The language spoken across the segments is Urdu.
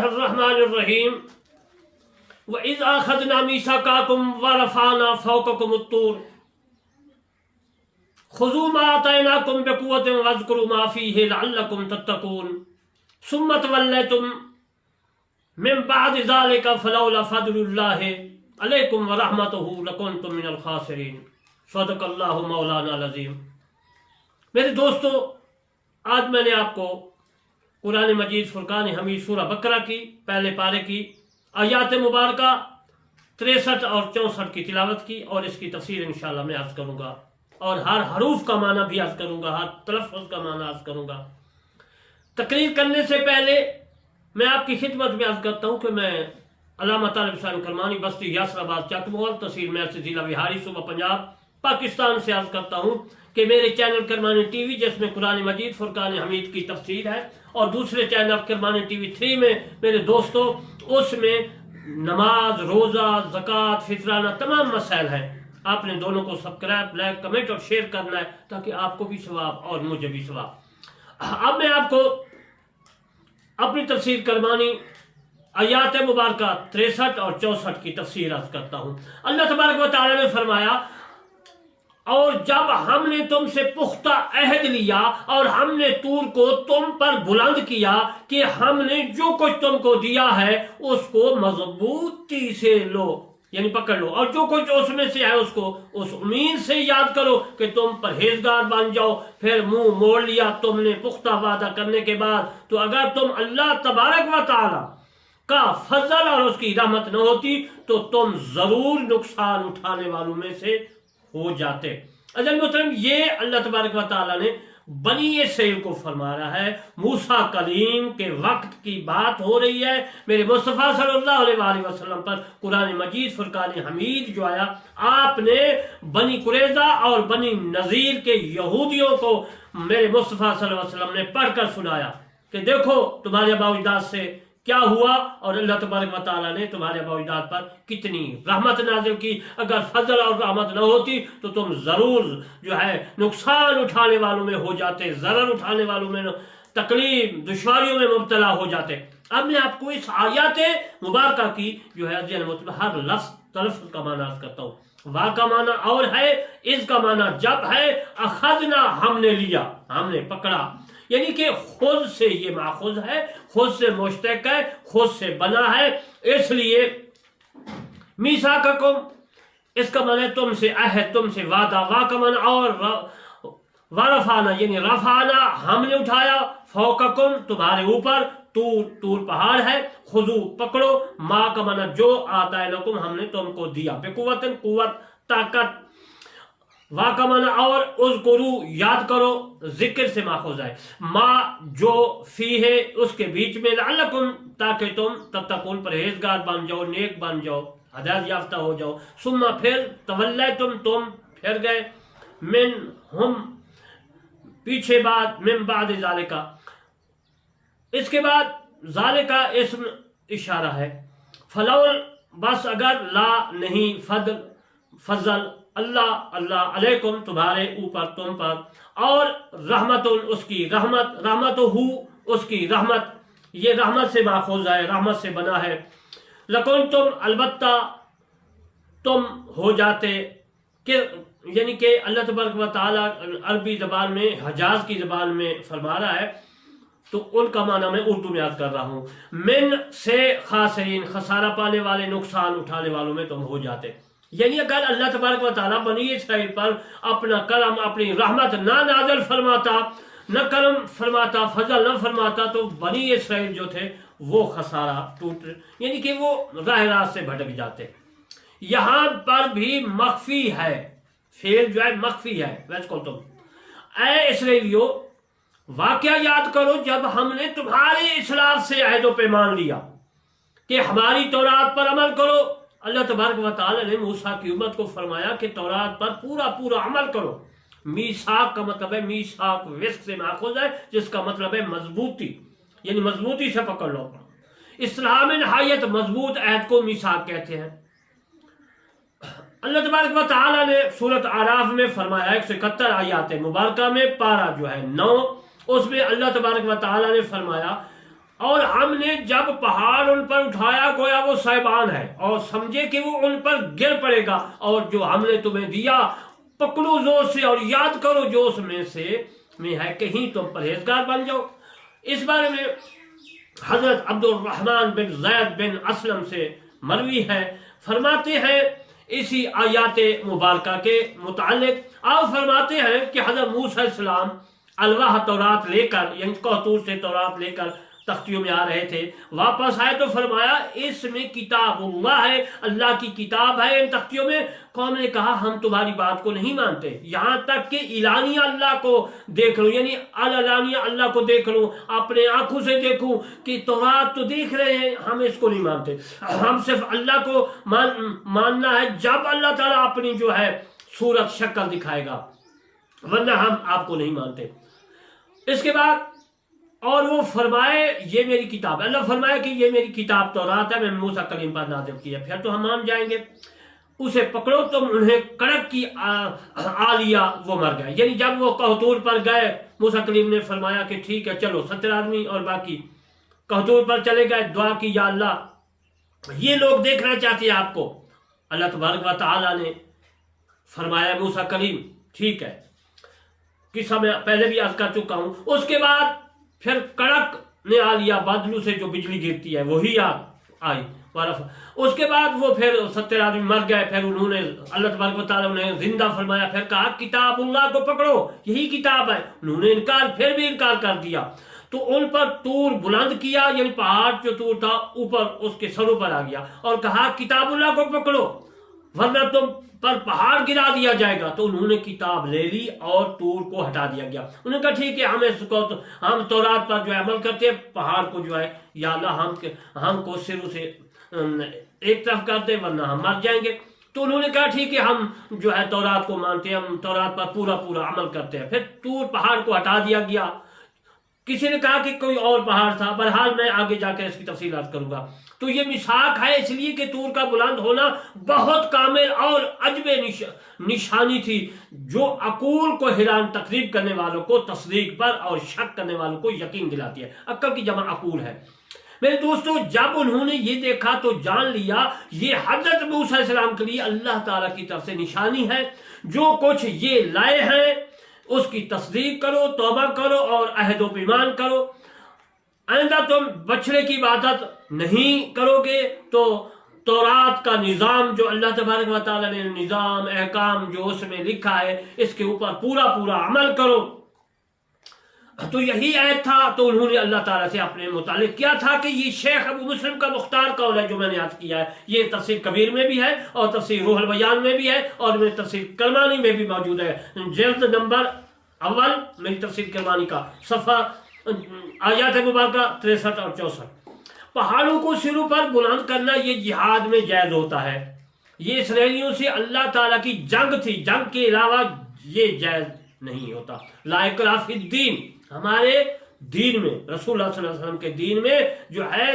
اللہ الرحمن الرحیم وَإِذْ أَخَذْنَا مِيثَاقَكُمْ وَرَفَعْنَا فَوْقَكُمُ الطُّورَ خُذُوا مَا آتَيْنَاكُمْ بِقُوَّةٍ وَاذْكُرُوا مَا فِيهِ لَعَلَّكُمْ تَتَّقُونَ ثُمَّ تَوَلَّيْتُمْ مِنْ بَعْدِ ذَلِكَ فَلَوْلَا فَضْلُ اللَّهِ عَلَيْكُمْ وَرَحْمَتُهُ لَكُنْتُمْ مِنَ الْخَاسِرِينَ صدق اللہ مولانا العظیم۔ میرے دوستو، آج میں نے آپ کو قرآن مجید فرقان حمید سورہ بقرہ کی پہلے پارے کی آیات مبارکہ 63 اور 64 کی تلاوت کی، اور اس کی تفسیر انشاءاللہ میں عرض کروں گا، اور ہر حروف کا معنی بھی عرض کروں گا، ہر تلفظ کا معنی عرض کروں گا۔ تقریر کرنے سے پہلے میں آپ کی خدمت میں عرض کرتا ہوں کہ میں علامہ طالب حسین کرمانی بستی یاسر آباد چکمول تحصیل محل ضلع بہاری صوبہ پنجاب پاکستان سے عرض کرتا ہوں کہ میرے چینل کرمانی ٹی وی جس میں قرآن مجید فرقان حمید کی تفسیر ہے، اور دوسرے چینل کرمانی ٹی وی 3 میں میرے دوستوں اس میں نماز، روزہ، زکوٰۃ، فطرانہ تمام مسائل ہیں۔ آپ نے دونوں کو سبسکرائب، لائک، کمنٹ اور شیئر کرنا ہے تاکہ آپ کو بھی ثواب اور مجھے بھی ثواب۔ اب میں آپ کو اپنی تفسیر کرمانی آیات مبارکہ 63 اور 64 کی تفسیر عرض کرتا ہوں۔ اللہ تبارک و تعالی نے فرمایا، اور جب ہم نے تم سے پختہ عہد لیا اور ہم نے طور کو تم پر بلند کیا کہ ہم نے جو کچھ تم کو دیا ہے اس کو مضبوطی سے لو، یعنی پکڑ لو، اور جو کچھ اس میں سے ہے اس کو اس امید سے یاد کرو کہ تم پرہیزگار بن جاؤ۔ پھر منہ موڑ لیا تم نے پختہ وعدہ کرنے کے بعد، تو اگر تم اللہ تبارک و تعالی کا فضل اور اس کی رحمت نہ ہوتی تو تم ضرور نقصان اٹھانے والوں میں سے ہو جاتے۔ عزیز محترم، یہ اللہ تبارک و تعالی نے بنی اسرائیل کو فرما رہا ہے۔ موسیٰ کلیم کے وقت کی بات ہو رہی ہے۔ میرے مصطفیٰ صلی اللہ علیہ وآلہ وسلم پر قرآن مجید فرقان حمید جو آیا، آپ نے بنی قریظہ اور بنی نذیر کے یہودیوں کو میرے مصطفیٰ صلی اللہ علیہ وسلم نے پڑھ کر سنایا کہ دیکھو تمہارے آباء و اجداد سے کیا ہوا، اور اللہ تبارک و تعالیٰ نے تمہارے آباء و اجداد پر کتنی رحمت نازل کی۔ اگر فضل اور رحمت نہ ہوتی تو تم ضرور جو ہے نقصان اٹھانے والوں میں ہو جاتے، ضرر اٹھانے والوں میں، تکلیف دشواریوں میں مبتلا ہو جاتے۔ اب میں آپ کو اس آیات مبارکہ کی جو ہے ہر لفظ تلفظ کا معنی عرض کرتا ہوں۔ وا کا معنی اور ہے، اس کا معنی جب ہے، اخذنا ہم نے لیا، ہم نے پکڑا، یعنی کہ خود سے یہ ماخوذ ہے، خود سے مشتق ہے، خود سے بنا ہے، اس لیے میثاقکم اس کا معنی تم سے عہد، تم سے وعدہ، وا کا معنی اور، ورفعنا یعنی رفعنا ہم نے اٹھایا، فوقکم تمہارے اوپر، طور پہاڑ ہے، خذو پکڑو، ما کا معنی جو، آتیناکم ہم نے تم کو دیا، بقوت قوت طاقت، وا کا معنی اور، اذکرو یاد کرو، ذکر سے ماخوذ ہے، ما جو، فی ہے اس کے بیچ میں، لعلکم تاکہ تم تتقون پرہیزگار بن جاؤ، نیک بن جاؤ، ہدایت یافتہ ہو جاؤ۔ ثم پھر تولیتم تم پھر گئے، من ہم پیچھے بعد، من بعد ذالکا اس کے بعد، ذالکا اسم اشارہ ہے، فلول بس اگر، لا نہیں، فضل اللہ علیکم تمہارے اوپر، تم پر، اور رحمت اس کی رحمت، رحمت ہو اس کی رحمت، یہ رحمت سے ماخوذ ہے، رحمت سے بنا ہے۔ لکن تم البتہ تم ہو جاتے، کہ یعنی کہ اللہ تبارک و تعالیٰ عربی زبان میں، حجاز کی زبان میں فرما رہا ہے، تو ان کا معنی میں اردو میں یاد کر رہا ہوں، من سے خاسرین خسارہ پانے والے، نقصان اٹھانے والوں میں تم ہو جاتے۔ یعنی اگر اللہ تبارک و تعالیٰ بنی اسرائیل پر اپنا کرم، اپنی رحمت نہ نازل فرماتا، نہ کرم فرماتا، فضل نہ فرماتا، تو بنی اسرائیل جو تھے وہ خسارہ ٹوٹ، یعنی کہ وہ راہ راست سے بھٹک جاتے۔ یہاں پر بھی مخفی ہے، فعل جو ہے مخفی ہے، ویسے کو تم اے اسرائیلیو واقعہ یاد کرو جب ہم نے تمہارے اسلاف سے عہد و پیمان لیا کہ ہماری تورات پر عمل کرو۔ اللہ تبارک و تعالی نے موسیٰ کی امت کو فرمایا کہ تورات پر پورا عمل کرو۔ میثاق کا مطلب ہے، میثاق وثق سے ماخوذ ہے، جس کا مطلب ہے مضبوطی، یعنی مضبوطی سے پکڑ لو۔ اسلام میں نہایت مضبوط عہد کو میثاق کہتے ہیں۔ اللہ تبارک و تعالی نے سورۃ اعراف میں فرمایا، 171 آیات مبارکہ میں، پارہ جو ہے 9، اس میں اللہ تبارک و تعالی نے فرمایا، اور ہم نے جب پہاڑ ان پر اٹھایا گویا وہ صاحبان ہے اور سمجھے کہ وہ ان پر گر پڑے گا، اور جو ہم نے تمہیں دیا پکڑو زور سے اور یاد کرو جو اس میں ہے، کہیں تم پرہیزگار بن جاؤ۔ اس بارے میں حضرت عبد الرحمن بن زید بن اسلم سے مروی ہے، فرماتے ہیں اسی آیات مبارکہ کے متعلق، آپ فرماتے ہیں کہ حضرت موسیٰ علیہ السلام الواح تورات لے کر، یعنی کوہ سے تورات لے کر تختیوں میں آ رہے تھے، واپس آئے تو فرمایا اس میں کتاب اللہ ہے، اللہ کی کتاب ہے ان تختیوں میں۔ قوم نے کہا ہم تمہاری بات کو نہیں مانتے، یہاں تک کہ اعلانیہ اللہ کو دیکھ لو، یعنی اعلانیہ اللہ کو دیکھ لو، اپنے آنکھوں سے دیکھوں کہ تورات تو دیکھ رہے ہیں، ہم اس کو نہیں مانتے، ہم صرف اللہ کو ماننا ہے جب اللہ تعالیٰ اپنی جو ہے صورت شکل دکھائے گا، ورنہ ہم آپ کو نہیں مانتے۔ اس کے بعد اور وہ فرمائے یہ میری کتاب ہے، اللہ فرمائے کہ یہ میری کتاب تورات ہے، میں موسیٰ کلیم پر نازل کی ہے، پھر تو ہم مان جائیں گے۔ اسے پکڑو تم، انہیں کڑک کی آ لیا، وہ مر گئے۔ یعنی جب وہ کوہ پر گئے، موسیٰ کلیم نے فرمایا کہ ٹھیک ہے چلو، 70 آدمی اور باقی کوہ پر چلے گئے، دعا کی یا اللہ یہ لوگ دیکھنا چاہتے ہیں آپ کو۔ اللہ تبارک و تعالیٰ نے فرمایا موسیٰ کلیم ٹھیک ہے، قصہ میں پہلے بھی عرض کر چکا ہوں۔ اس کے بعد پھر کڑک نے آ لیا، بادلوں سے جو بجلی گرتی ہے وہی آئی، اس کے بعد وہ پھر 70 آدمی مر گئے، پھر انہوں نے اللہ تبارک و تعالیٰ نے زندہ فرمایا، پھر کہا کتاب اللہ کو پکڑو، یہی کتاب ہے۔ انہوں نے پھر بھی انکار کر دیا، تو ان پر طور بلند کیا، یعنی پہاڑ جو طور تھا اوپر اس کے سروں پر آ گیا، اور کہا کتاب اللہ کو پکڑو ورنہ تم پر پہاڑ گرا دیا جائے گا۔ تو انہوں نے کتاب لے لی اور طور کو ہٹا دیا گیا۔ انہوں نے کہا ٹھیک ہے ہم تورات پر جو ہے عمل کرتے ہیں، پہاڑ کو جو ہے یا اللہ ہم کو سروں سے ایک طرف کرتے ورنہ ہم مر جائیں گے۔ تو انہوں نے کہا ٹھیک ہے ہم جو ہے تورات کو مانتے ہیں، ہم تورات پر پورا عمل کرتے ہیں۔ پھر طور پہاڑ کو ہٹا دیا گیا۔ کسی نے کہا کہ کوئی اور پہاڑ تھا، بہرحال میں آگے جا کر اس کی تفصیل عرض کروں گا۔ تو یہ میثاق ہے اس لیے کہ طور کا بلند ہونا بہت کامل اور عجب نشانی تھی، جو عقول کو حیران تقریب کرنے والوں کو تصدیق پر اور شک کرنے والوں کو یقین دلاتی ہے۔ عقل کی جمع عقول ہے۔ میرے دوستو، جب انہوں نے یہ دیکھا تو جان لیا یہ حضرت موسیٰ علیہ السلام کے لیے اللہ تعالیٰ کی طرف سے نشانی ہے۔ جو کچھ یہ لائے ہیں اس کی تصدیق کرو، توبہ کرو اور عہد و پیمان کرو۔ آئندہ تم بچڑے کی عبادت نہیں کرو گے تو تورات کا نظام جو اللہ تبارک و تعالیٰ نے نظام احکام جو اس میں لکھا ہے اس کے اوپر پورا عمل کرو۔ تو یہی عہد تھا۔ تو انہوں نے اللہ تعالیٰ سے اپنے متعلق کیا تھا کہ یہ شیخ ابو مسلم کا مختار قول ہے جو میں نے عرض کیا ہے، یہ تفسیر کبیر میں بھی ہے اور تفسیر روح البیان میں بھی ہے اور میری تفسیر کرمانی میں بھی موجود ہے، جلد نمبر اول میری تفسیر کرمانی کا، صفحہ آیات مبارکہ 63 اور 64۔ پہاڑوں کو سروں پر بلند کرنا یہ جہاد میں جائز ہوتا ہے۔ یہ اسرائیلیوں سے اللہ تعالیٰ کی جنگ تھی، جنگ کے علاوہ یہ جائز نہیں ہوتا۔ لا اکراہ فی الدین، ہمارے دین میں، رسول اللہ صلی اللہ علیہ وسلم کے دین میں جو ہے،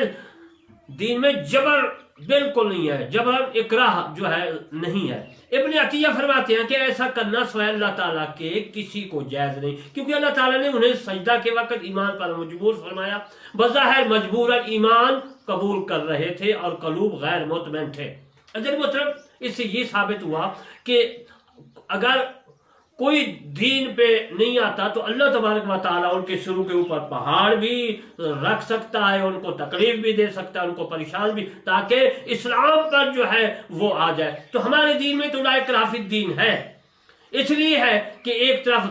دین میں جبر بالکل نہیں ہے، جبر اکراہ جو ہے نہیں ہے۔ ابن عطیہ فرماتے ہیں کہ ایسا کرنا سوائے اللہ تعالیٰ کے کسی کو جائز نہیں، کیونکہ اللہ تعالیٰ نے انہیں سجدہ کے وقت ایمان پر مجبور فرمایا، بظاہر مجبوراً ایمان قبول کر رہے تھے اور قلوب غیر مطمئن تھے۔ اگر مطلب اس سے یہ ثابت ہوا کہ اگر کوئی دین پہ نہیں آتا تو اللہ تبارک و تعالیٰ ان کے سروں کے اوپر پہاڑ بھی رکھ سکتا ہے، ان کو تکلیف بھی دے سکتا ہے، ان کو پریشان بھی، تاکہ اسلام پر جو ہے وہ آ جائے۔ تو ہمارے دین میں تو لا اکراہ فی الدین ہے، اس لیے ہے کہ ایک طرف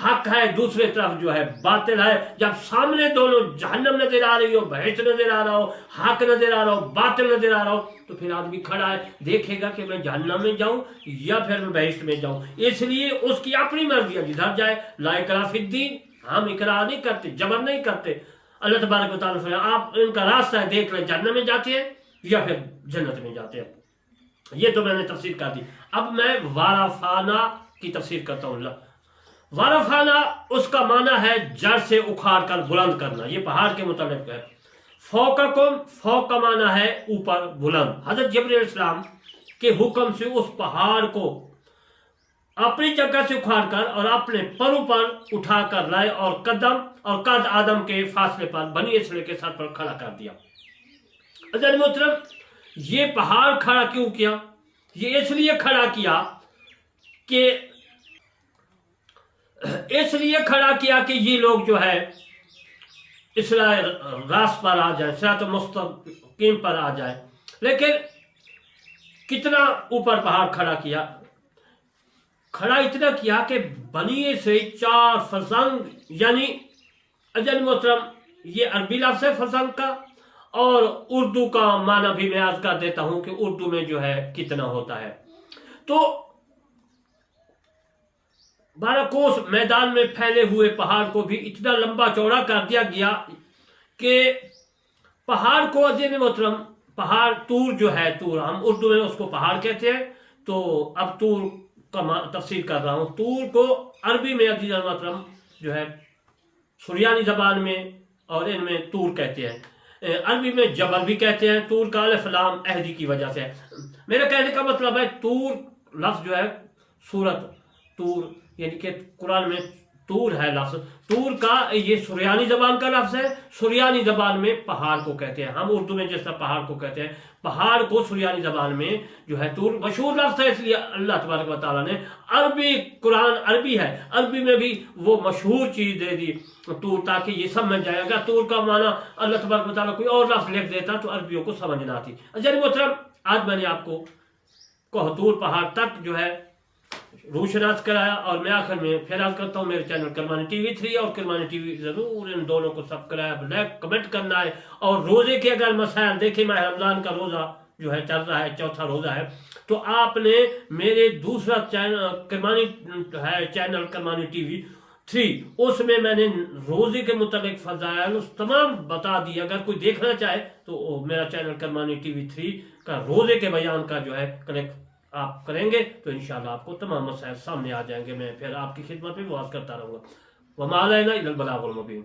حق ہے دوسرے طرف جو ہے باطل ہے۔ جب سامنے دونوں جہنم نظر آ رہی ہو، بہشت نظر آ رہا ہو، حق نظر آ رہا ہو، باطل نظر آ رہا ہو، تو پھر آدمی کھڑا ہے دیکھے گا کہ میں جہنم میں جاؤں یا پھر میں بہشت میں جاؤں۔ اس لیے اس کی اپنی مرضی ہے، جدھر جائے۔ لا اکراہ فی الدین، ہم اکراہ نہیں کرتے، جبر نہیں کرتے۔ اللہ تبارک و تعالیٰ فرمایا آپ ان کا راستہ ہے، دیکھ لیں جہنم میں جاتے ہیں یا پھر جنت میں جاتے ہیں۔ یہ تو میں نے تفسیر کر دی۔ اب میں وارفانہ کی تفسیر کرتا ہوں۔ وارفانہ اس کا معنی ہے جڑ سے اکھاڑ کر بلند کرنا، یہ پہاڑ کے متعلق ہے۔ فوقکم، فوق کا معنی ہے اوپر، بلند۔ حضرت جبرائیل علیہ السلام کے حکم سے اس پہاڑ کو اپنی جگہ سے اکھاڑ کر اور اپنے پروں پر اٹھا کر لائے اور قد آدم کے فاصلے پر بنی اسرائیل کے سر پر کھڑا کر دیا۔ عزیز محترم، یہ پہاڑ کھڑا کیوں کیا؟ یہ اس لیے کھڑا کیا کہ یہ لوگ جو ہے اسرائیل راست پر آ جائے، صراط مستقیم پر آ جائے۔ لیکن کتنا اوپر پہاڑ کھڑا کیا؟ کھڑا اتنا کیا کہ بنی سے 4 فرسنگ، یعنی عزیز محترم یہ عربی لفظ ہے فرسنگ کا، اور اردو کا معنی بھی میں عرض کر دیتا ہوں کہ اردو میں جو ہے کتنا ہوتا ہے۔ تو 12 کوس میدان میں پھیلے ہوئے پہاڑ کو بھی اتنا لمبا چوڑا کر دیا گیا کہ پہاڑ کو، عزیز محترم پہاڑ طور جو ہے، طور ہم اردو میں اس کو پہاڑ کہتے ہیں، تو اب طور کا تفسیر کر رہا ہوں۔ طور کو عربی میں عزیز محترم جو ہے سریانی زبان میں اور ان میں طور کہتے ہیں، عربی میں جبل بھی کہتے ہیں۔ طور کا الف لام عہدی کی وجہ سے، میرے کہنے کا مطلب ہے طور لفظ جو ہے سورت طور، یعنی کہ قرآن میں طور ہے لفظ، طور کا یہ سریانی زبان کا لفظ ہے۔ سریانی زبان میں پہاڑ کو کہتے ہیں، ہم اردو میں جیسا پہاڑ کو کہتے ہیں، پہاڑ کو سریانی زبان میں جو ہے طور مشہور لفظ ہے، اس لیے اللہ تبارک و تعالیٰ نے عربی، قرآن عربی ہے، عربی میں بھی وہ مشہور چیز دے دی طور، تاکہ یہ سمجھ جائے گا۔ طور کا معنی اللہ تبارک و تعالیٰ کوئی اور لفظ لکھ دیتا تو عربیوں کو سمجھ نہ آتی۔ عزیز محترم، آج میں نے آپ کو کوہ پہاڑ تک جو ہے روشناس کرایا، اور میں آخر میں پھر عرض کرتا ہوں میرے چینل کرمانی ٹی وی 3 اور کرمانی ٹی وی، ضرور ان دونوں کو سبسکرائب، لائک، کمنٹ کرنا ہے۔ اور روزے کے اگر مسائل دیکھیں، ماہ رمضان کا روزہ جو ہے چل رہا ہے، 4تھا روزہ ہے، تو آپ نے میرے دوسرا چینل کرمانی ہے، چینل کرمانی ٹی وی 3، اس میں نے روزے کے متعلق فضائل تمام بتا دی۔ اگر کوئی دیکھنا چاہے تو میرا چینل کرمانی ٹی وی 3 کا روزے کے بیان کا جو ہے کلیکٹ آپ کریں گے تو انشاءاللہ آپ کو تمام مسائل سامنے آ جائیں گے۔ میں پھر آپ کی خدمت میں واعظ کرتا رہوں گا۔ وما علینا الا البلاغ المبین۔